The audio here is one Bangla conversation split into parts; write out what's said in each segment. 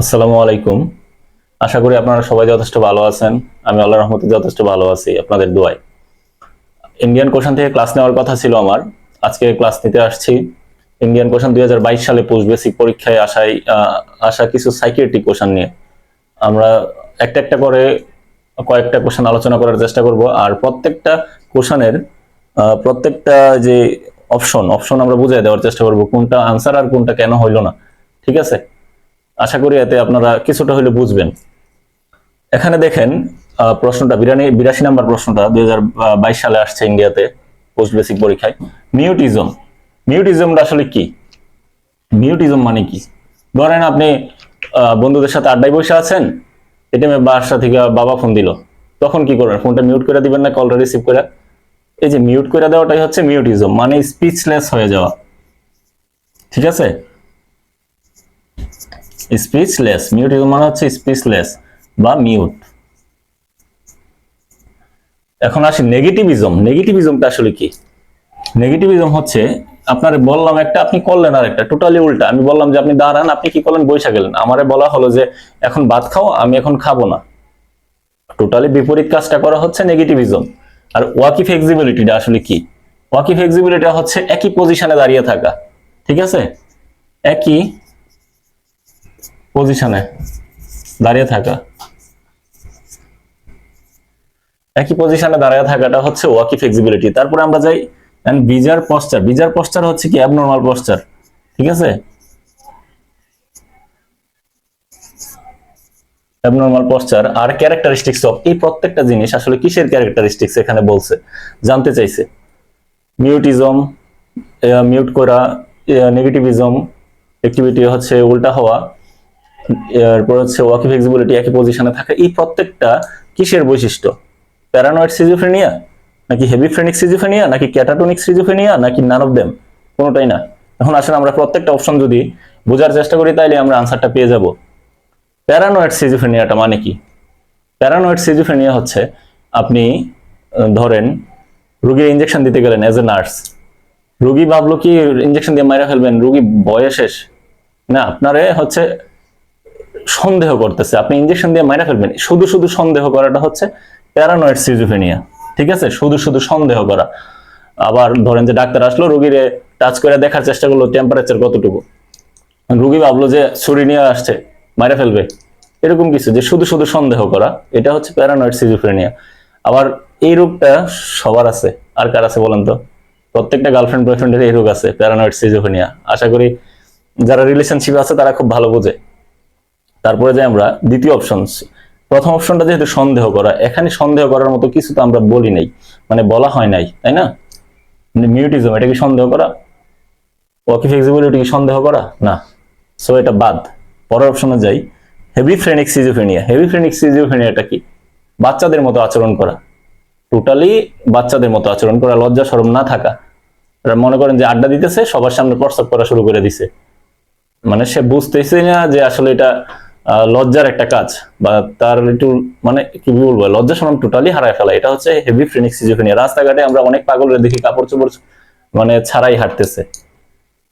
আসসালামু আলাইকুম। আশা করি আপনারা সবাই যথেষ্ট ভালো আছেন। আমি আল্লাহর রহমতে যথেষ্ট ভালো আছি আপনাদের দোয়ায়। ইন্ডিয়ান কোশ্চেন থেকে ক্লাস নেওয়ার কথা ছিল আমার, আজকে ক্লাস নিতে আসছি। ইন্ডিয়ান কোশ্চেন 2022 সালে পোস্ট বেসিক পরীক্ষায় আসা কিছু সাইকিয়াট্রিক কোশ্চেন নিয়ে আমরা একটা একটা করে কয়েকটা কোশ্চেন আলোচনা করার চেষ্টা করব। আর প্রত্যেকটা কোশ্চেনের প্রত্যেকটা যে অপশন অপশন আমরা বুঝিয়ে দেওয়ার চেষ্টা করব, কোনটা আনসার আর কোনটা কেন হইল না। ঠিক আছে, আশা করি এতে আপনারা কিছুটা হলে বুঝবেন। এখানে দেখেন, প্রশ্নটা 82 নাম্বার প্রশ্নটা 2022 সালে আসছে ইন্ডিয়াতে পোস্ট বেসিক পরীক্ষায়। মিউটিজম, মিউটিজমটা আসলে কি? মিউটিজম মানে কি? ধরেন আপনি বন্ধুদের সাথে আড্ডায় বসে আছেন, এটিএমে বাসা থেকে বাবা ফোন দিল, তখন কি করবেন? ফোনটা মিউট করে দিবেন না কলটা রিসিভ করে? এই যে মিউট করে দেওয়াটাই হচ্ছে মিউটিজম, মানে স্পিচলেস হয়ে যাওয়া। ঠিক আছে, স্পিচলেস, মিউটিজম মানে হচ্ছে স্পিচলেস বা মিউট। এখন আসি নেগেটিভিজম। নেগেটিভিজমটা আসলে কি? নেগেটিভিজম হচ্ছে, আপনার বললাম একটা, আপনি করলেন আর একটা, টোটালি উল্টা। আমি বললাম যে আপনি দাঁড়ান, আপনি কি করলেন? বইসা গেলেন। আমারে বলা হলো যে এখন ভাত খাও, আমি এখন খাবো না। টোটালি বিপরীত কাজটা করা হচ্ছে নেগেটিভিজম। আর ওয়াকি ফ্লেক্সিবিলিটিটা আসলে কি? ওয়াকি ফ্লেক্সিবিলিটি হচ্ছে একই পজিশনে দাঁড়িয়ে থাকা। ঠিক আছে, একই পজিশনে দাঁড়িয়ে থাকা, একই পজিশনে দাঁড়িয়ে থাকাটা হচ্ছে ওয়াকি ফ্লেক্সিবিলিটি। তারপরে আমরা যাই বিজার পশ্চার। বিজার পশ্চার হচ্ছে কি? Abnormal posture. ঠিক আছে, অ্যাবনর্মাল পশ্চার আর ক্যারেক্টারিস্টিক্স অফ, এই প্রত্যেকটা জিনিস আসলে কিসের ক্যারেক্টারিস্টিক্স এখানে বলছে, জানতে চাইছে। মিউটিজম, মিউট করা, নেগেটিভিজম, অ্যাক্টিভিটি হচ্ছে উল্টা হওয়া, এরপর হচ্ছে ওয়াকি ফ্লেক্সিবিলিটি, একই পজিশনে থাকা। এই প্রত্যেকটা কিসের বৈশিষ্ট্য? প্যারানয়েড সিজোফ্রেনিয়া, নাকি হেভি ফ্রেনিক সিজোফ্রেনিয়া, নাকি ক্যাটাটোনিক সিজোফ্রেনিয়া, নাকি নান অফ দেম? কোনোটাই না। এখন আসলে আমরা প্রত্যেকটা অপশন যদি বোঝার চেষ্টা করি, তাইলে আমরা আনসারটা পেয়ে যাব। প্যারানয়েড সিজোফ্রেনিয়াটা মানে কি? প্যারানয়েড সিজোফ্রেনিয়া হচ্ছে, আপনি ধরেন রোগীর ইনজেকশন দিতে গেলেন এজ এ নার্স, রোগী ভাবলো কি ইনজেকশন দিয়ে মাইরা ফেলবেন, রোগী বয়ে শেষ না, আপনারে হচ্ছে সন্দেহ করতেছে, আপনি ইনজেকশন দিয়ে মাইরা ফেলবেন। শুধু শুধু সন্দেহ করাটা হচ্ছে প্যারানয়েড সিজোফ্রেনিয়া। ঠিক আছে, শুধু শুধু সন্দেহ করা। আবার ধরেন যে ডাক্তার আসলো, রোগীরে টাচ করে দেখার চেষ্টা করলো টেম্পারেচার কতটুকু, রোগী ভাবলো যে ছুরি নিয়ে আসছে মাইরা ফেলবে, এরকম কিছু, যে শুধু শুধু সন্দেহ করা, এটা হচ্ছে প্যারানয়েড সিজোফ্রেনিয়া। আবার এই রোগটা সবার আছে। আর কার আছে বলেন তো? প্রত্যেকটা গার্লফ্রেন্ড বয়ফ্রেন্ডের এই রোগ আছে, প্যারানয়েড সিজোফ্রেনিয়া। আশা করি যারা রিলেশনশিপ আছে তারা খুব ভালো বোঝে। তারপরে যে আমরা দ্বিতীয় অপশন, প্রথম অপশনটা যেহেতু সন্দেহ করা, এখানে সন্দেহ করার মতো কিছু তো আমরা বলি নাই, মানে বলা হয় নাই, তাই না? মিউটিজম, এটা কি সন্দেহ করা? ওয়াকি ফ্লেক্সিবিলিটি কি সন্দেহ করা? না। সো এটা বাদ। পরের অপশনে যাই, hebephrenic schizophrenia. Hebephrenic সিজোফ্রেনিয়াটা কি? বাচ্চাদের মতো আচরণ করা, টোটালি বাচ্চাদের মতো আচরণ করা, লজ্জা শরম না থাকা। মনে করেন যে আড্ডা দিতেছে, সবার সামনে প্রস্তাব করা শুরু করে দিছে, মানে সে বুঝতেছে না যে আসলে এটা লজ্জার একটা কাজ, বা তার একটু মানে কি বলবো, লজ্জা শরম টোটালি হারায় ফেলা। এটা হচ্ছে হেভি ফ্রেনিক সিজোফ্রেনিয়া। রাস্তাঘাটে আমরা অনেক পাগলের দেখি কাপড় চোপড় মানে ছাড়াই হাঁটতেছে,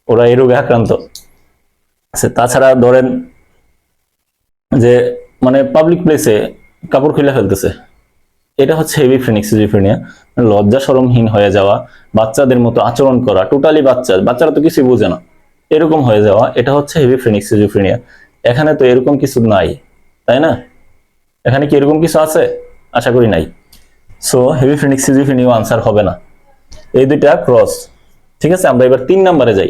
ওরা এই রোগে আক্রান্ত। তাছাড়া ধরেন যে মানে পাবলিক প্লেসে কাপড় খুলে ফেলতেছে, এটা হচ্ছে হেভি ফ্রেনিক সিজোফ্রেনিয়া। লজ্জা শরমহীন হয়ে যাওয়া, বাচ্চাদের মতো আচরণ করা, টোটালি বাচ্চারা তো কিছুই বোঝে না, এরকম হয়ে যাওয়া, এটা হচ্ছে হেভি ফ্রেনিক সিজোফ্রেনিয়া। এখানে তো এরকম কিছু নাই, তাই না? এখানে কি এরকম কিছু আছে? আশা করি নাই। So heavy phrenic schizophrenia answer হবে না। এই দুইটা ক্রস। ঠিক আছে, আমরা এবার 3 নম্বরে যাই।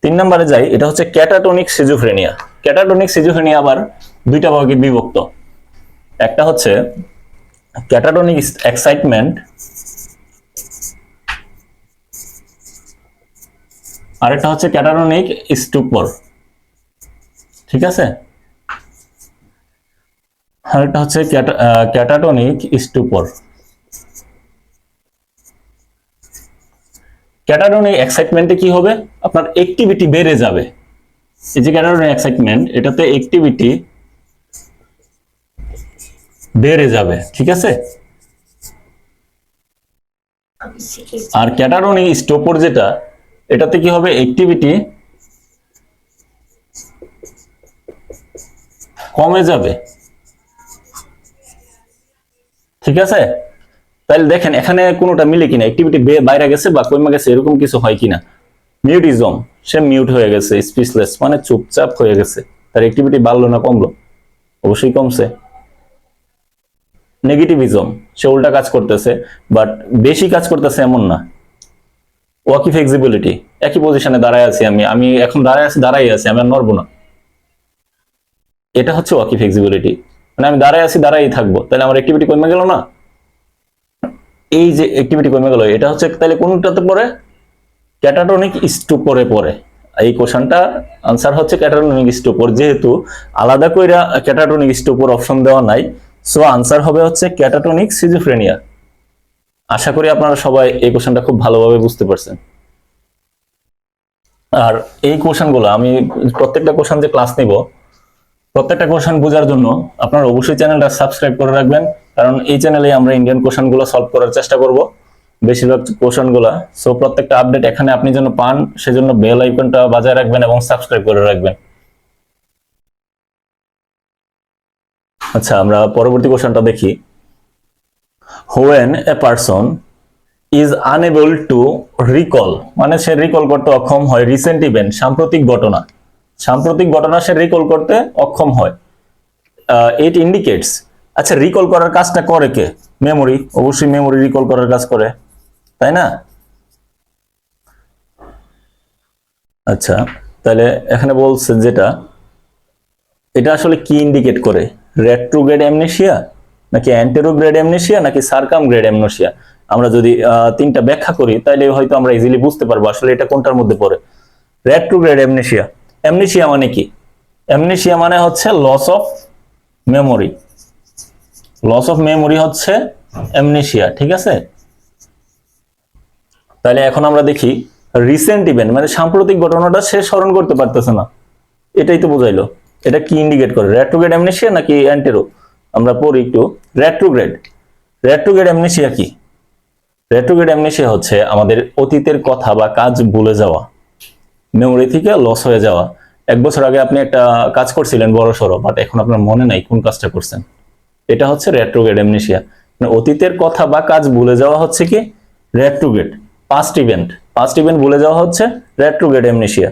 3 নম্বরে যাই, এটা হচ্ছে ক্যাটাটোনিক সিজোফ্রেনিয়া। ক্যাটাটোনিক সিজোফ্রেনিয়া আবার দুইটা ভাগে বিভক্ত। একটা হচ্ছে ক্যাটাটোনিক এক্সাইটমেন্ট, আর একটা হচ্ছে ক্যাটাটোনিক স্টুপর। ঠিক আছে, আর একটা হচ্ছে ক্যাটাটোনিক স্টুপর। ক্যাটাটোনিক এক্সাইটমেন্টে কি হবে? আপনার অ্যাক্টিভিটি বেড়ে যাবে। এই যে ক্যাটাটোনিক এক্সাইটমেন্ট, এটাতে অ্যাক্টিভিটি বেড়ে যাবে। ঠিক আছে, আর ক্যাটাটোনিক স্টুপর যেটা, এটাতে কি হবে? অ্যাক্টিভিটি কমে যাবে। ঠিক আছে, তাহলে দেখেন এখানে কোনোটা মিলে কিনা, অ্যাক্টিভিটি বাইরে গেছে বা কমে গেছে এরকম কিছু হয় কিনা। মিউটিজম, সে মিউট হয়ে গেছে, স্পিচলেস মানে চুপচাপ হয়ে গেছে, তার অ্যাক্টিভিটি বাড়লো না কমলো? অবশ্যই কমছে। নেগেটিভিজম, সে উল্টা কাজ করতেছে বাট বেশি কাজ করতেছে এমন না। ওয়াকি ফ্লেক্সিবিলিটি, একই পজিশনে দাঁড়ায় আছি, আমি এখন দাঁড়াই আছি, আমি আর নড়বো না, এটা হচ্ছে ওয়াকি ফ্লেক্সিবিলিটি। মানে আমি দাঁড়ায় আছি, দাঁড়াই থাকবো, তাহলে আমার অ্যাক্টিভিটি কমে গেল না? এই যে অ্যাক্টিভিটি কমে গেল, এটা হচ্ছে তাহলে কোনটাতে পড়ে? ক্যাটাটোনিক স্টুপরে পড়ে। এই কোশ্চেনটা আনসার হচ্ছে ক্যাটাটোনিক স্টুপর, যেহেতু আলাদা কইরা ক্যাটাটোনিক স্টুপর অপশন দেওয়া নাই, সো আনসার হবে হচ্ছে ক্যাটাটোনিক সিজোফ্রেনিয়া। আশা করি আপনারা সবাই এই কোশ্চেনটা খুব ভালোভাবে বুঝতে পারছেন। আর এই কোশ্চেনগুলো আমি প্রত্যেকটা কোশ্চেন যে ক্লাস নিব, প্রত্যেকটা কোশ্চেন বোঝার জন্য আপনারা অবশ্যই চ্যানেলটা সাবস্ক্রাইব করে রাখবেন, কারণ এই চ্যানেলে আমরা ইন্ডিয়ান কোশ্চেনগুলো সলভ করার চেষ্টা করব, বেশিরভাগ কোশ্চেনগুলো। সো প্রত্যেকটা আপডেট এখানে আপনি যেন পান, সেজন্য বেল আইকনটা বাজায় রাখবেন এবং সাবস্ক্রাইব করে রাখবেন। আচ্ছা, আমরা পরবর্তী কোশ্চেনটা দেখি। When a person is unable to recall, মানে সে রিকল করতে অক্ষম হয়, রিসেন্ট ইভেন্ট, সাম্প্রতিক ঘটনা, সাম্প্রতিক ঘটনা সে রিকল করতে অক্ষম হয়, ইট ইন্ডিকেটস। আচ্ছা, রিকল করার কাজটা করে কে? মেমোরি, অবশ্যই মেমোরি রিকল করার কাজ করে, তাই না? আচ্ছা, তাহলে এখানে বলছে যেটা, এটা আসলে কি ইন্ডিকেট করে? রেট্রোগ্রেড অ্যামনেসিয়া নাকি অ্যান্টেরোগ্রেড অ্যামনেসিয়া নাকি সার্কামগ্রেড অ্যামনেসিয়া? আমরা যদি তিনটা ব্যাখ্যা করি তাহলে হয়তো আমরা ইজিলি বুঝতে পারবো আসলে এটা কোনটার মধ্যে পড়ে। রেট্রোগ্রেড অ্যামনেসিয়া, অ্যামনেসিয়া মানে কি? অ্যামনেসিয়া মানে হচ্ছে loss of memory, loss of memory হচ্ছে অ্যামনেসিয়া, ঠিক আছে? তাহলে এখন আমরা দেখি রিসেন্ট ইভেন্ট, মানে সাম্প্রতিক ঘটনাটা সে স্মরণ করতে পারতেছে না, এটাই তো বোঝাইলো। এটা কি ইন্ডিকেট করে? রেট্রোগ্রেড অ্যামনেসিয়া নাকি অ্যান্টেরো? আমরা পড়ি একটু। রেট্রোগ্রেড, রেট্রোগ্রেড অ্যামনেসিয়া কি? রেট্রোগ্রেড অ্যামনেসিয়া হচ্ছে আমাদের অতীতের কথা বা কাজ ভুলে যাওয়া, মেমোরি থেকে লস হয়ে যাওয়া। এক বছর আগে আপনি একটা কাজ করছিলেন বড় সড়ো, বাট এখন আপনার মনে নাই কোন কাজটা করছেন, এটা হচ্ছে রেট্রোগ্রেড অ্যামনেসিয়া। মানে অতীতের কথা বা কাজ ভুলে যাওয়া হচ্ছে কি? রেট্রোগ্রেড। পাস্ট ইভেন্ট ভুলে যাওয়া হচ্ছে রেট্রোগ্রেড অ্যামনেসিয়া।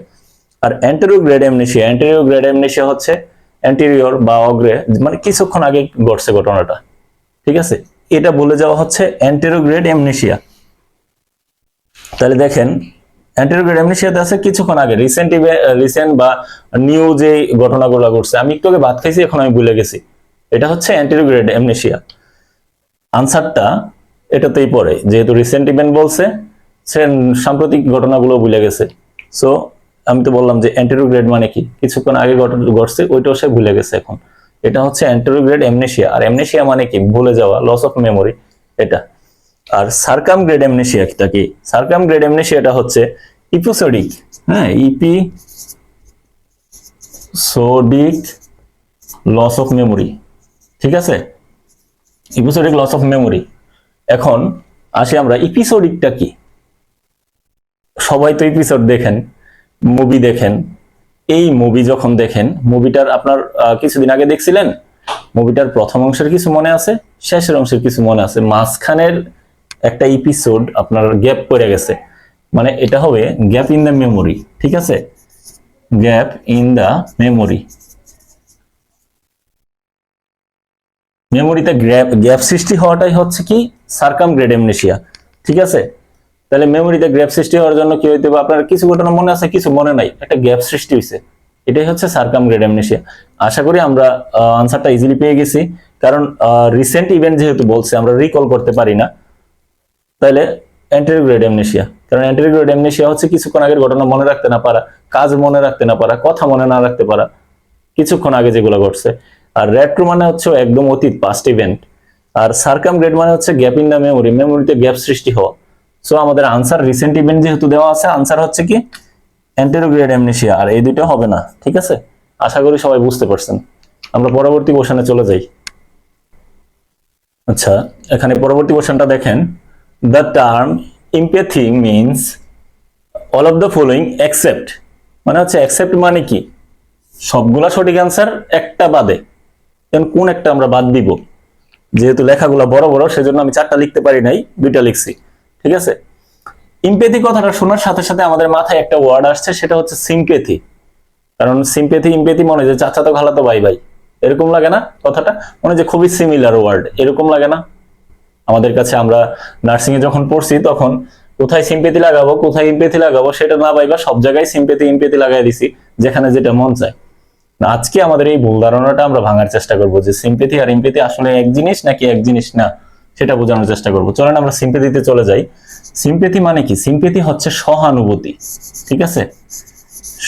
আর অ্যান্টেরিওগ্রেড অ্যামনেসিয়া, অ্যান্টেরিওগ্রেড অ্যামনেসিয়া হচ্ছে অ্যান্টেরিয়র বা অগ্রে, মানে কিছুক্ষণ আগে ঘটছে ঘটনাটা, ঠিক আছে? এটা ভুলে যাওয়া হচ্ছে অ্যান্টেরিওগ্রেড অ্যামনেসিয়া। তাহলে দেখেন অ্যান্টেরিওগ্রেড অ্যামনেসিয়াতে আছে কিছুক্ষণ আগে, রিসেন্ট বা নিউ যে ঘটনাগুলো ঘটছে, আমি একটু আগে ভাত খাইছি এখন আমি ভুলে গেছি, এটা হচ্ছে অ্যান্টেরিওগ্রেড অ্যামনেসিয়া। আনসারটা এটাতেই পড়ে, যেহেতু রিসেন্ট ইভেন্ট বলছে, সে সাম্প্রতিক ঘটনাগুলো ভুলে গেছে। সো আমি তো বললাম যে অ্যান্টেরোগ্রেড মানে কি? কিছুক্ষণ আগে ঘটছে ওইটাও সে ভুলে গেছে এখন, এটা হচ্ছে অ্যান্টেরোগ্রেড অ্যামনেসিয়া। আর অ্যামনেসিয়া মানে কি? ভুলে যাওয়া, লস অফ মেমোরি, এটা। আর সার্কামগ্রেড অ্যামনেসিয়াটা কি? সার্কামগ্রেড অ্যামনেসিয়াটা হচ্ছে ইপিসোডিক, হ্যাঁ, ইপিসোডিক লস অফ মেমোরি, ঠিক আছে? Episodic loss of memory. এখন আসি আমরা, এপিসোডিকটা কি? সবাই তো এপিসোড দেখেন, মুভি দেখেন। এই মুভি যখন দেখেন, মুভিটার আপনার কিছুদিন আগে দেখছিলেন, মুভিটার প্রথম অংশের কিছু মনে আছে, শেষের অংশের কিছু মনে আছে, মাঝখানের একটা এপিসোড আপনার গ্যাপ পড়ে গেছে, মানে এটা হবে গ্যাপ ইন দ্য মেমোরি, ঠিক আছে? গ্যাপ ইন দ্য মেমোরি, মেমোরিতে গ্যাপ সৃষ্টি হওয়াটাই হচ্ছে কি? সার্কামগ্রেড অ্যামনেসিয়া, ঠিক আছে? তাহলে মেমোরিতে গ্যাপ সৃষ্টি হওয়ার জন্য কি হইতে হবে? আপনার কিছু ঘটনা মনে আছে, কিছু মনে নাই, একটা গ্যাপ সৃষ্টি হয়েছে, এটাই হচ্ছে সার্কামগ্রেড অ্যামনেসিয়া। আশা করি আমরা আনসারটা ইজিলি পেয়ে গেছি, কারণ রিসেন্ট ইভেন্ট যেহেতু বলছে আমরা রিকল করতে পারি না, তাহলে অ্যান্টেরিওগ্রেড অ্যামনেসিয়া। কারণ অ্যান্টেরিওগ্রেড অ্যামনেসিয়া হচ্ছে কিছুক্ষণ আগের ঘটনা মনে রাখতে না পারা, কাজ মনে রাখতে না পারা, কথা মনে না রাখতে পারা, কিছুক্ষণ আগে যেগুলো ঘটছে। আর রেট্রো মানে হচ্ছে একদম অতীত, পাস্ট ইভেন্ট। আর সার্কামগ্রেড মানে হচ্ছে গ্যাপ ইন দ্য মেমোরি, মেমোরিতে গ্যাপ সৃষ্টি হওয়া। সো আমাদের আনসার রিসেন্ট ইভেন্ট যেহেতু দেওয়া আছে, আনসার হচ্ছে কি? অ্যান্টেরোগ্রেড অ্যামনেসিয়া। আর এই দুটো হবে না, ঠিক আছে? আশা করি সবাই বুঝতে পারছেন। আমরা পরবর্তী কোশ্চেনে চলে যাই। আচ্ছা, এখানে পরবর্তী কোশ্চেনটা দেখেন। The term empathy means all of the following except, মানে হচ্ছে এক্সেপ্ট মানে কি? সবগুলা সঠিক অ্যান্সার একটা বাদে, এখন কোন একটা আমরা বাদ দিব? যেহেতু লেখাগুলো বড় বড় সেজন্য আমি 4টা লিখতে পারি নাই, 2টা লিখছি। ঠিক আছে, ইমপ্যাথি কথাটা শোনার সাথে সাথে আমাদের মাথায় একটা ওয়ার্ড আসছে, সেটা হচ্ছে সিম্প্যাথি। কারণ সিম্প্যাথি ইমপ্যাথি মনে যে চাচাতো খালাতো ভাই ভাই, এরকম লাগে না কথাটা? মনে যে খুবই সিমিলার ওয়ার্ড, এরকম লাগে না আমাদের কাছে? আমরা নার্সিং এ যখন পড়ছি তখন কোথায় সিম্প্যাথি লাগাবো কোথায় ইমপ্যাথি লাগাবো সেটা না পাইবা, সব জায়গায় সিম্প্যাথি ইমপ্যাথি লাগাই দিছি, যেখানে যেটা মন চায়। না, আজকে আমাদের এই ভুল ধারণাটা আমরা ভাঙার চেষ্টা করব, যে সিম্প্যাথি আর ইমপ্যাথি আসলে এক জিনিস নাকি এক জিনিস না, সেটা বোঝানোর চেষ্টা করব। চলেন আমরা সিম্প্যাথিতে চলে যাই। সিম্প্যাথি মানে কি? সিম্প্যাথি হচ্ছে সহানুভূতি। ঠিক আছে,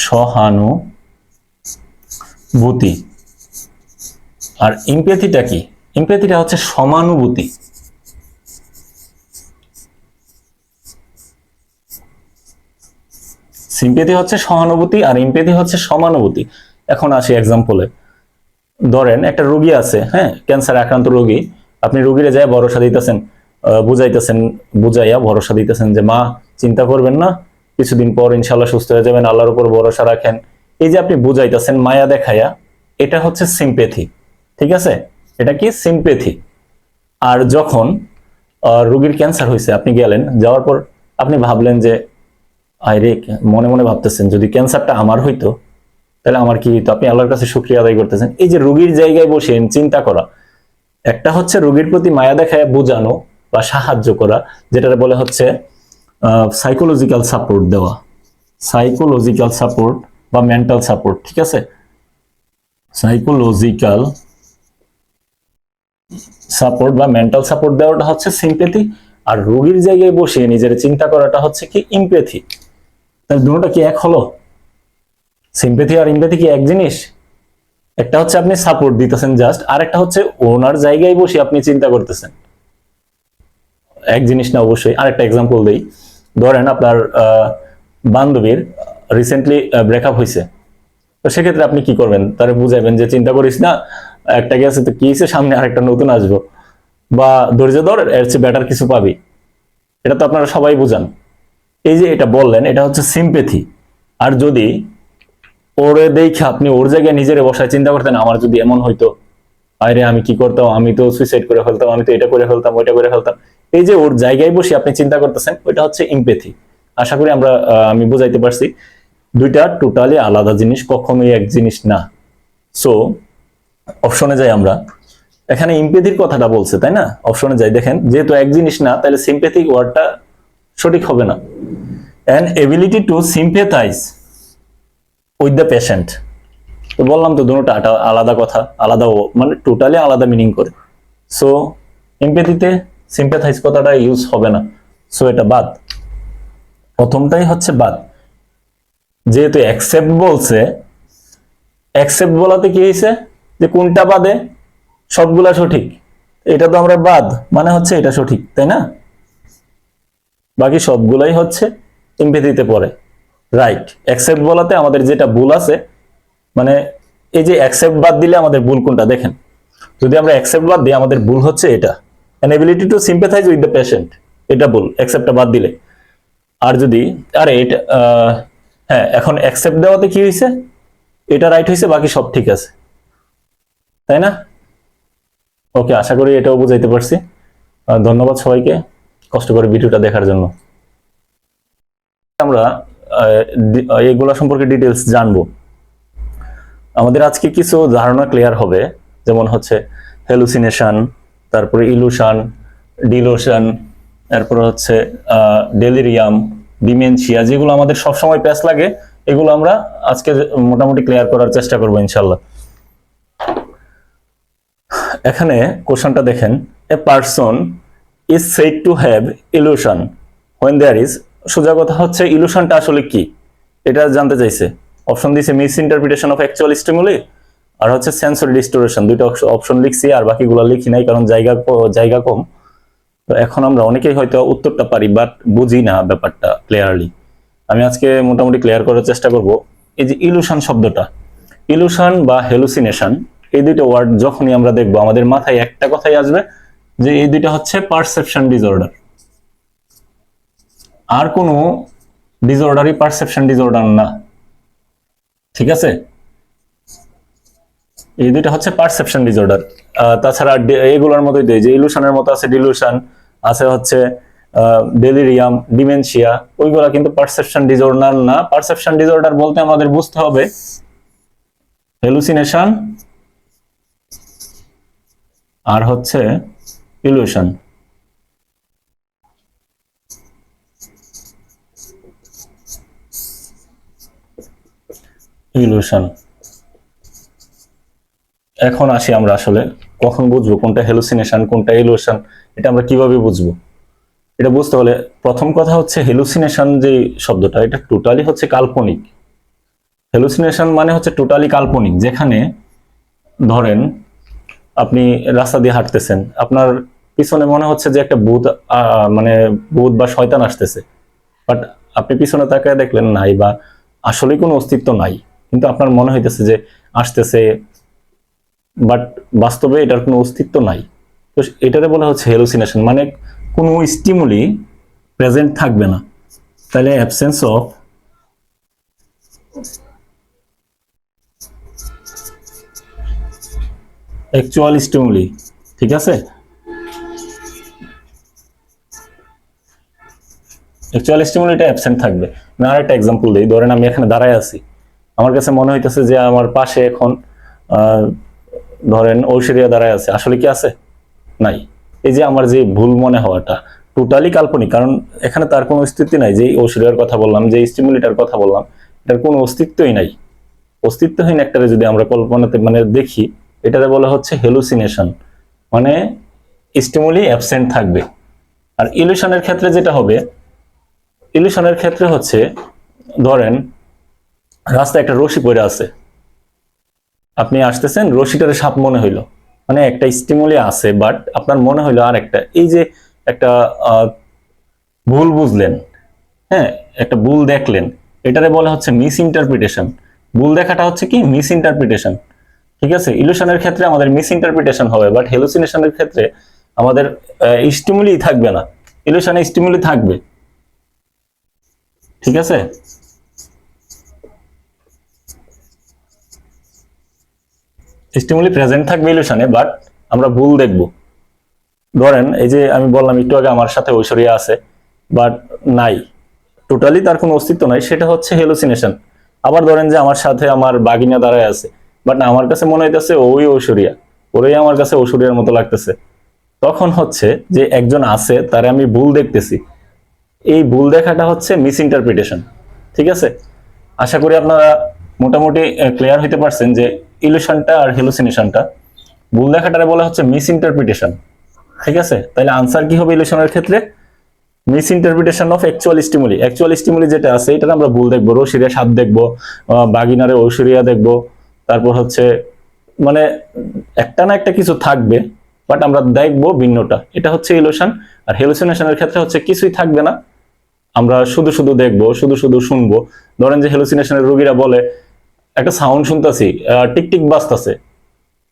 সহানুভূতি। আর ইমপ্যাথিটা কি? ইমপ্যাথিটা হচ্ছে সমানুভূতি। সিম্প্যাথি হচ্ছে সহানুভূতি আর ইমপ্যাথি হচ্ছে সমানুভূতি। এখন আসি এক্সাম্পলে। ধরেন একটা রোগী আছে, হ্যাঁ, ক্যান্সার আক্রান্ত রোগী। আপনি রোগীরে যায় ভরসা দিতেছেন, বুঝাইয়া ভরসা দিতেছেন যে মা চিন্তা করবেন না, কিছুদিন পর ইনশাল্লাহ সুস্থ হয়ে যাবেন, আল্লাহর উপর ভরসা রাখেন। এই যে আপনি বুঝাইতেছেন মায়া দেখাইয়া, এটা হচ্ছে সিম্প্যাথি। ঠিক আছে, এটা কি? সিম্প্যাথি। আর যখন রোগীর ক্যান্সার হয়েছে, আপনি গেলেন, যাওয়ার পর আপনি ভাবলেন যে আরে, মনে মনে ভাবতেছেন যদি ক্যান্সারটা আমার হইতো তাহলে আমার কি হইতো, আপনি আল্লাহর কাছে শুকরিয়া আদায় করতেছেন। এই যে রোগীর জায়গায় বসে চিন্তা করা, একটা হচ্ছে রোগীর প্রতি মায়া দেখায় বোঝানো বা সাহায্য করা, যেটা বলে হচ্ছে সাইকোলজিক্যাল সাপোর্ট দেওয়া, সাইকোলজিক্যাল সাপোর্ট বা মেন্টাল সাপোর্ট। ঠিক আছে, সাইকোলজিক্যাল সাপোর্ট বা মেন্টাল সাপোর্ট দেওয়াটা হচ্ছে সিম্প্যাথি, আর রোগীর জায়গায় বসে নিজের চিন্তা করাটা হচ্ছে কি? ইমপ্যাথি। তাহলে দুটোটা কি এক হলো? সিম্প্যাথি আর ইমপ্যাথি কি এক জিনিস? একটা হচ্ছে আপনি সাপোর্ট দিতেছেন জাস্ট, আর একটা হচ্ছে ওনার জায়গায় বসে আপনি চিন্তা করতেছেন। এক জিনিস না অবশ্যই। আরেকটা এক্সাম্পল দেই। ধরেন আপনার বান্ধবীর রিসেন্টলি ব্রেকআপ হয়েছে, তো সেক্ষেত্রে আপনি কি করবেন? তারে বুঝাইবেন যে চিন্তা করিস না, একটা গেছে তো কি হয়েছে, সামনে আরেকটা নতুন আসবো, বা ধৈর্য ধর, এর চেয়ে বেটার কিছু পাবি। এটা তো আপনারা সবাই বুঝান। এই যে এটা বললেন, এটা হচ্ছে সিম্প্যাথি। আর যদি ওরে দেখে আপনি ওর জায়গায় নিজের বসায় চিন্তা করতেন, আমার যদি এমন হইতো, আরে আমি কি করতাম, আমি তো সুইসাইড করে ফেলতাম, আমি তো এটা করে ফেলতাম, ওইটা করে ফেলতাম। এই যে ওর জায়গায় বসে আপনি চিন্তা করতেছেন, ওইটা হচ্ছে ইমপ্যাথি। আশা করি আমি বুঝাইতে পারছি। দুইটা টোটালি আলাদা জিনিস, কখনোই এক জিনিস না। সো অপশনে যাই আমরা। এখানে ইমপ্যাথির কথাটা বলছে, তাই না? অপশনে যাই, দেখেন যেহেতু এক জিনিস না, তাহলে সিম্প্যাথিক ওয়ার্ডটা সঠিক হবে না। An ability to sympathise with the patient. তো বললাম তো দুটোটা আলাদা কথা, আলাদা মানে টোটালি আলাদা মিনিং করে। সো এমপ্যাথিতে সিম্প্যাথাইজ কথাটা ইউজ হবে না, সো এটা বাদ। প্রথমটাই হচ্ছে বাদ। যেহেতু অ্যাকসেপ্ট বলছে, অ্যাকসেপ্ট বলাতে কি হয়েছে যে কোনটা বাদে সবগুলা সঠিক, এটা তো আমরা বাদ, মানে হচ্ছে এটা সঠিক, তাই না? বাকি সবগুলাই হচ্ছে এমপ্যাথিতে পড়ে। রাইট, অ্যাকসেপ্ট বলাতে আমাদের যেটা ভুল আছে, মানে এই যে অ্যাকসেপ্ট বাদ দিলে আমাদের ভুল কোনটা দেখেন। যদি আমরা অ্যাকসেপ্ট বাদ দিই, আমাদের ভুল হচ্ছে এটা, an ability to sympathize with the patient, এটা ভুল অ্যাকসেপ্টটা বাদ দিলে। আর যদি আরে এটা হ্যাঁ, এখন অ্যাকসেপ্ট দেওয়াতে কি হয়েছে, এটা রাইট হয়েছে, বাকি সব ঠিক আছে, তাই না? ওকে, আশা করি এটাও বুঝাইতে পারছি। ধন্যবাদ সবাইকে কষ্ট করে ভিডিওটা দেখার জন্য। আমরা এগুলা সম্পর্কে ডিটেলস জানবো। আমাদের আজকে কিছু ধারণা ক্লিয়ার হবে, যেমন হচ্ছে হ্যালুসিনেশন, তারপরে ইলুশন, ডিলুশন, তারপরে হচ্ছে ডেলিরিয়াম, ডিমেনশিয়া, যেগুলো আমাদের সবসময় প্যাচ লাগে, এগুলো আমরা আজকে মোটামুটি ক্লিয়ার করার চেষ্টা করবো ইনশাল্লাহ। এখানে কোশ্চেনটা দেখেন, a person is said to have illusion when there is, সোজা কথা হচ্ছে ইলুশনটা আসলে কি এটা জানতে চাইছে। অপশন দিয়েছে misinterpretation of actual stimuli, আর হচ্ছে সেন্সরি ডিস্টোরেশন। দুইটা অপশন লিখছি, আর বাকিগুলো লিখি নাই কারণ জায়গা কম। তো এখন আমরা অনেকেই হয়তো উত্তরটা পারি, বাট বুঝি না ব্যাপারটা ক্লিয়ারলি। আমি আজকে মোটামুটি ক্লিয়ার করার চেষ্টা করব। এই যে ইলুশন শব্দটা, ইলুশন বা হেলুসিনেশন, এই দুইটা ওয়ার্ড যখনই আমরা দেখবো, আমাদের মাথায় একটা কথাই আসবে যে এই দুইটা হচ্ছে পারসেপশন ডিসঅর্ডার। আর কোনো ডিসঅর্ডারই পারসেপশন ডিসঅর্ডার না। ঠিক আছে, এই দুইটা হচ্ছে পারসেপশন ডিসঅর্ডার। তাছাড়া এগুলোর মধ্যে যে ইলুশনের মতো আছে ডিলুশন, আছে হচ্ছে ডেলিরিয়াম, ডিমেনশিয়া, ওইগুলা কিন্তু পারসেপশন ডিসঅর্ডার না। পারসেপশন ডিসঅর্ডার বলতে আমাদের বুঝতে হবে হ্যালুসিনেশন আর হচ্ছে ইলুশন। ইলুশন। এখন আসি আমরা আসলে কখন বুঝবো কোনটা হ্যালুসিনেশন কোনটা ইলুশন, এটা আমরা কিভাবে বুঝবো? এটা বুঝতে হলে প্রথম কথা হচ্ছে হ্যালুসিনেশন যে শব্দটা, এটা টোটালি হচ্ছে কাল্পনিক। হ্যালুসিনেশন মানে হচ্ছে টোটালি কাল্পনিক, যেখানে ধরেন আপনি রাস্তা দিয়ে হাঁটতেছেন, আপনার পিছনে মনে হচ্ছে যে একটা ভূত, মানে ভূত বা শয়তান আসতেছে, বাট আপনি পিছনে তাকায় দেখলেন নাই, বা আসলেই কোনো অস্তিত্ব নাই, কিন্তু আপনার মনে হইতেছে যে আসতেছে, বাট বাস্তবে এটার কোনো অস্তিত্ব নাই। তো এটারে বলা হচ্ছে হ্যালুসিনেশন, মানে কোনো স্টিমুলি প্রেজেন্ট থাকবে না। তাহলে অ্যাবসেন্স অফ অ্যাকচুয়াল স্টিমুলি, ঠিক আছে? অ্যাকচুয়াল স্টিমুলিটা অ্যাবসেন্ট থাকবে। না, আরেকটা এক্সাম্পল দিই। ধরেন আমি এখানে দাঁড়ায় আছি, আমার কাছে মনে হইতেছে যে আমার পাশে এখন ধরেন ঐশ্বরিয়া দাঁড়ায় আছে, আসলে কি আছে? নাই। এই যে আমার যে ভুল মনে হওয়াটা টোটালি কাল্পনিক, কারণ এখানে তার কোনো অস্তিত্ব নাই। যে ঐশ্বরিয়ার কথা বললাম, যে স্টিমুলিটার কথা বললাম, এটার কোনো অস্তিত্বই নাই। অস্তিত্বহীন একটারে যদি আমরা কল্পনাতে মানে দেখি, এটারে বলা হচ্ছে হেলুসিনেশন, মানে স্টিমুলি অ্যাবসেন্ট থাকবে। আর ইলিউশনের ক্ষেত্রে যেটা হবে, ইলিউশনের ক্ষেত্রে হচ্ছে ধরেন রাস্তায় একটা রশি পড়ে আছে, আপনি আসতেছেন, রশিটারে সাপ মনে হইলো, মানে একটা স্টিমুলি আছে, বাট আপনার মনে হইলো আর একটা। এই যে একটা ভুল বুঝলেন, হ্যাঁ, একটা ভুল দেখলেন, এটারে বলা হচ্ছে মিস ইন্টারপ্রিটেশন। ভুল দেখাটা হচ্ছে কি মিস ইন্টারপ্রিটেশন, ঠিক আছে? ইলুশনের ক্ষেত্রে আমাদের মিস ইন্টারপ্রিটেশন হবে, বাট হ্যালুসিনেশনের ক্ষেত্রে আমাদের স্টিমুলি থাকবে না, ইলুশনে স্টিমুলি থাকবে, ঠিক আছে? স্টিমুলি প্রেজেন্ট থাকবে ইলুশনে, বাট আমরা ভুল দেখব। ধরেন এই যে আমি বললাম একটু আগে আমার সাথে ঐশ্বরিয়া আছে, বাট নাই, টোটালি তার কোনো অস্তিত্ব নাই, সেটা হচ্ছে হ্যালুসিনেশন। আবার ধরেন যে আমার সাথে আমার বাগিনা দাঁড়ায় আছে, বাট আমার কাছে মনে হইতেছে ওই ঐশ্বরিয়া, ওরই আমার কাছে ঐশ্বরিয়ার মতো লাগতেছে। তখন হচ্ছে যে একজন আছে, তারে আমি ভুল দেখতেছি, এই ভুল দেখাটা হচ্ছে মিস ইন্টারপ্রিটেশন, ঠিক আছে? আশা করি আপনারা মোটামুটি ক্লিয়ার হইতে পারছেন যে ইলুশনটা আর হ্যালুসিনেশনটা, ভুল দেখাটারে বলা হচ্ছে মিস ইন্টারপ্রিটেশন, ঠিক আছে? তাহলে আনসার কি হবে ইলুশনের ক্ষেত্রে? Miss interpretation of actual stimuli. Actual stimuli যেটা আছে এটা আমরা ভুল দেখবো, রশিরে সাপ দেখবো, বাগিনারে ঐশ্বরিয়া দেখবো, তারপর হচ্ছে মানে একটা না একটা কিছু থাকবে, বাট আমরা দেখবো ভিন্নটা, এটা হচ্ছে ইলুশন। আর হ্যালুসিনেশনের ক্ষেত্রে হচ্ছে কিছুই থাকবে না, আমরা শুধু শুধু দেখবো, শুধু শুধু শুনবো। ধরেন যে হ্যালুসিনেশনের রোগীরা বলে একটা সাউন্ড শুনতেছি, টিকটিক বাজতেছে,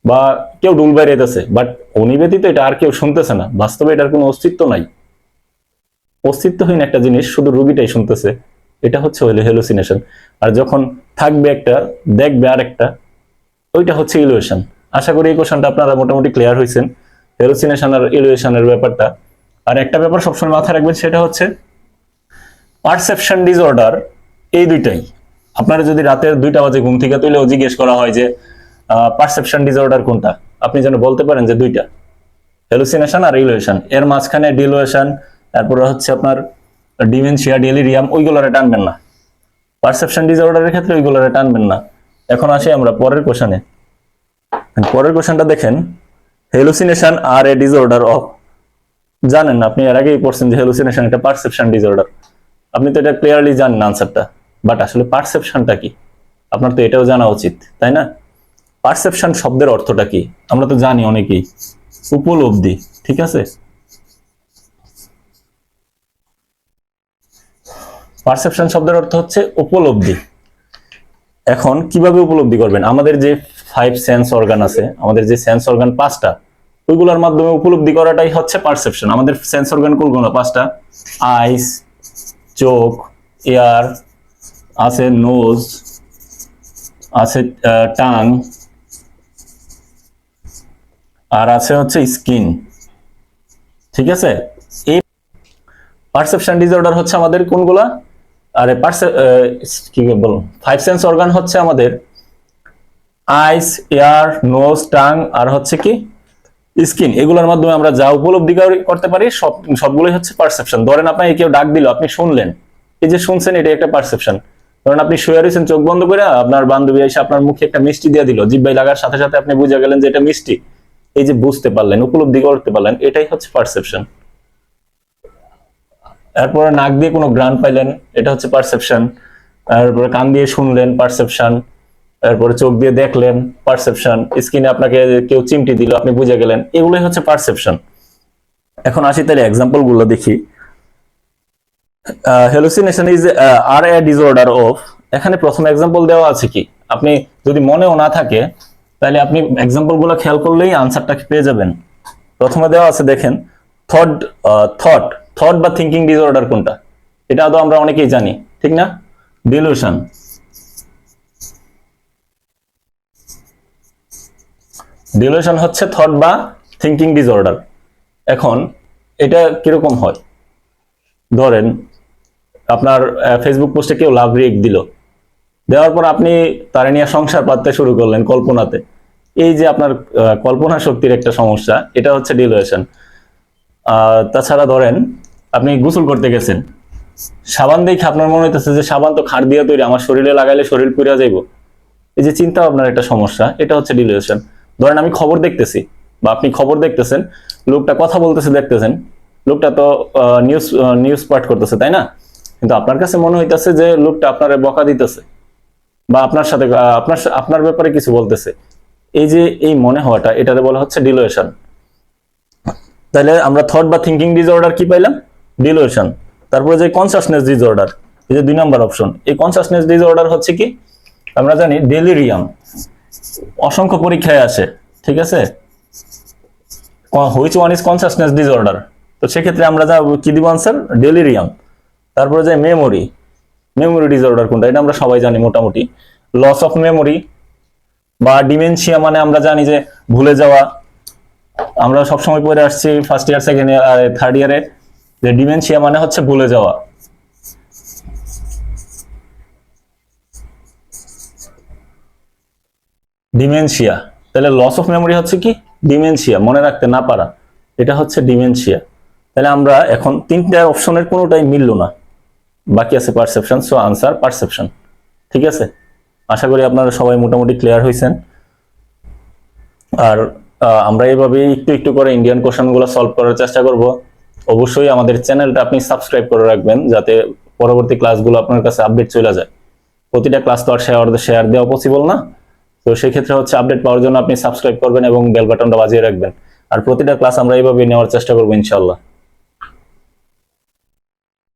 বা কেউ ডুল বাইরেতেছে, বাট উনি ব্যতীত এটা আর কেউ শুনতেছে না, বাস্তবে এটার কোনো অস্তিত্ব নাই। অস্তিত্বহীন একটা জিনিস শুধু রোগীটাই শুনতেছে, এটা হচ্ছে হইলো হ্যালুসিনেশন। আর যখন থাকবে একটা, দেখবে আর একটা, ওইটা হচ্ছে ইলুয়েশন। আশা করি এই কোশ্চেনটা আপনারা মোটামুটি ক্লিয়ার হয়েছেন, হ্যালুসিনেশন আর ইলুয়েশনের ব্যাপারটা। আর একটা ব্যাপার সবসময় মাথায় রাখবেন, সেটা হচ্ছে পারসেপশন ডিসঅর্ডার, এই দুইটাই। আপনারা যদি রাতের 2টা বাজে ঘুম থেকে তুলেও জিজ্ঞেস করা হয় যে পারসেপশন ডিসঅর্ডার কোনটা, আপনি যেন বলতে পারেন যে দুইটা, হ্যালুসিনেশন আর ইলুয়েশন। এর মাঝখানে ডিলুয়েশন, তারপরে হচ্ছে আপনার ডিমেনশিয়া, ডেলিরিয়াম, ওইগুলোরে টানবেন না। পারসেপশন ডিসঅর্ডারের ক্ষেত্রে ওইগুলোরে টানবেন না। এখন আসি আমরা পরের কোশ্চেনে। পরের কোশ্চেনটা দেখেন, hallucination are a disorder of. জানেন আপনি এর আগেই পড়ছেন যে হ্যালুসিনেশন একটা পারসেপশন ডিসঅর্ডার, আপনি তো এটা ক্লিয়ারলি জানেন আনসারটা, বাট আসলে পারসেপশনটা কি আপনার তো এটাও জানা উচিত, তাই না? পারসেপশন শব্দের অর্থটা কি আমরা তো জানি অনেকেই, উপলব্ধি, ঠিক আছে? পারসেপশন শব্দের অর্থ হচ্ছে উপলব্ধি। এখন কিভাবে উপলব্ধি করবেন? আমাদের যে 5 সেন্স অর্গান আছে, আমাদের যে সেন্স অর্গান 5টা, ওইগুলোর মাধ্যমে উপলব্ধি করাটাই হচ্ছে পারসেপশন। আমাদের সেন্স অর্গান কোনগুলো? 5টা। আইস, চোখ, এয়ার, আছে নোজ, আছে টাং, আর আছে হচ্ছে স্কিন। ঠিক আছে, এই পারসেপশন ডিসঅর্ডার হচ্ছে আমাদের কোনগুলা? আরে কি বলবো, ফাইভ সেন্স অর্গান হচ্ছে আমাদের আইস, এয়ার, নোজ, টাং আর হচ্ছে কি স্কিন। এগুলোর মাধ্যমে আমরা যা উপলব্ধি করতে পারি সবগুলোই হচ্ছে পারসেপশন। ধরেন আপনাকে কেউ ডাক দিল, আপনি শুনলেন, এই যে শুনছেন এটা একটা পারসেপশন। ধরেন আপনি শুয়ে রয়েছেন চোখ বন্ধ করে, আপনার বান্ধবী এসে আপনার মুখে একটা মিষ্টি দিয়ে দিল, জিহ্বায় লাগার সাথে সাথে আপনি বুঝে গেলেন যে এটা মিষ্টি। এই যে বুঝতে পারলেন, উপলব্ধি করতে পারলেন, এটাই হচ্ছে পারসেপশন। এরপরে নাক দিয়ে কোনো গ্রান পাইলেন, এটা হচ্ছে পারসেপশন। তারপরে কান দিয়ে শুনলেন, পারসেপশন। তারপরে চোখ দিয়ে দেখলেন, পারসেপশন। স্কিনে আপনাকে কেউ চিমটি দিল, আপনি বুঝে গেলেন, এগুলোই হচ্ছে পারসেপশন। এখন আসি তাহলে এক্সাম্পল গুলো দেখি। Hallucination is are a disorder of. এখানে প্রথম এক্সাম্পল দেওয়া আছে কি, আপনি যদি মনেও না থাকে তাহলে আপনি এক্সাম্পল গুলো খেয়াল করলেই আনসারটা পেয়ে যাবেন। প্রথমে দেওয়া আছে দেখেন, থট থট থট বা থিঙ্কিং ডিসঅর্ডার কোনটা? এটা তো আমরা অনেকেই জানি, ঠিক না? ডিলুশন। ডিলুশন হচ্ছে থট বা থিঙ্কিং ডিসঅর্ডার। এখন এটা কিরকম হয়? ধরেন আপনার ফেসবুক পোস্টে কেউ লাভ রিয়েক্ট দিল, দেওয়ার পর আপনি তার নিয়ে সংসার পাততে শুরু করলেন কল্পনাতে। এই যে আপনার কল্পনা শক্তির একটা সমস্যা, এটা হচ্ছে ডিলুশন। তাছাড়া ধরেন আপনি গোসল করতে গেছেন, সাবান দেখে আপনার মনে হইতেছে যে সাবান তো খাড় দিয়ে তৈরি, আমার শরীরে লাগাইলে শরীর পুড়ে যাইব। এই যে চিন্তা ভাবনার একটা সমস্যা, এটা হচ্ছে ডিলুশন। ধরেন আমি খবর দেখতেছি বা আপনি খবর দেখতেছেন, লোকটা কথা বলতেছে দেখতেছেন, লোকটা তো নিউজ নিউজ পাঠ করতেছে, তাই না? কিন্তু আপনার কাছে মনে হইতেছে যে লোকটা আপনার বকা দিতেছে বা আপনার সাথে আপনার ব্যাপারে কিছু বলতেছে। এই যে এই মনে হওয়াটা, এটাতে বলা হচ্ছে ডিলুশন। তাহলে আমরা থট বা থিঙ্কিং ডিসঅর্ডার কি পাইলাম? ডিলুশন। তারপরে যে কনসাসনেস ডিসঅর্ডার, এই যে 2 নম্বর অপশন, এই কনসাসনেস ডিসঅর্ডার হচ্ছে কি? আমরা জানি ডেলিরিয়াম অসংখ্য পরীক্ষায় আসে, ঠিক আছে? Which one is consciousness disorder? তো সেক্ষেত্রে আমরা যা কি দিব আনসার? ডেলিরিয়াম। তারপরে যে মেমোরি, মেমোরি ডিসঅর্ডার কোনটা? এটা আমরা সবাই জানি মোটামুটি। লস অফ মেমোরি বা ডিমেনশিয়া, মানে আমরা জানি যে ভুলে যাওয়া। আমরা সবসময় পড়ে আসছি first year, second year, third ইয়ারে, যে ডিমেনশিয়া মানে হচ্ছে ভুলে যাওয়া। ডিমেনশিয়া। তাহলে লস অফ মেমোরি হচ্ছে কি? ডিমেনশিয়া, মনে রাখতে না পারা, এটা হচ্ছে ডিমেনশিয়া। তাহলে আমরা এখন 3টা অপশনের কোনোটাই মিলল না, বাকি আছে পারসেপশন। So answer perception. ঠিক আছে, আশা করি আপনারা সবাই মোটামুটি ক্লিয়ার হয়েছেন। আর আমরা এইভাবে একটু একটু করে ইন্ডিয়ান কোশ্চেনগুলো সলভ করার চেষ্টা করব। অবশ্যই আমাদের চ্যানেলটা আপনি সাবস্ক্রাইব করে রাখবেন, যাতে পরবর্তী ক্লাসগুলো আপনার কাছে আপডেট চলে যায়। প্রতিটা ক্লাস তো আর শেয়ার দেওয়া পসিবল না, তো সেই ক্ষেত্রে হচ্ছে আপডেট পাওয়ার জন্য আপনি সাবস্ক্রাইব করবেন এবং বেল বাটনটা বাজিয়ে রাখবেন। আর প্রতিটা ক্লাস আমরা এইভাবে নেওয়ার চেষ্টা করবো ইনশাআল্লাহ।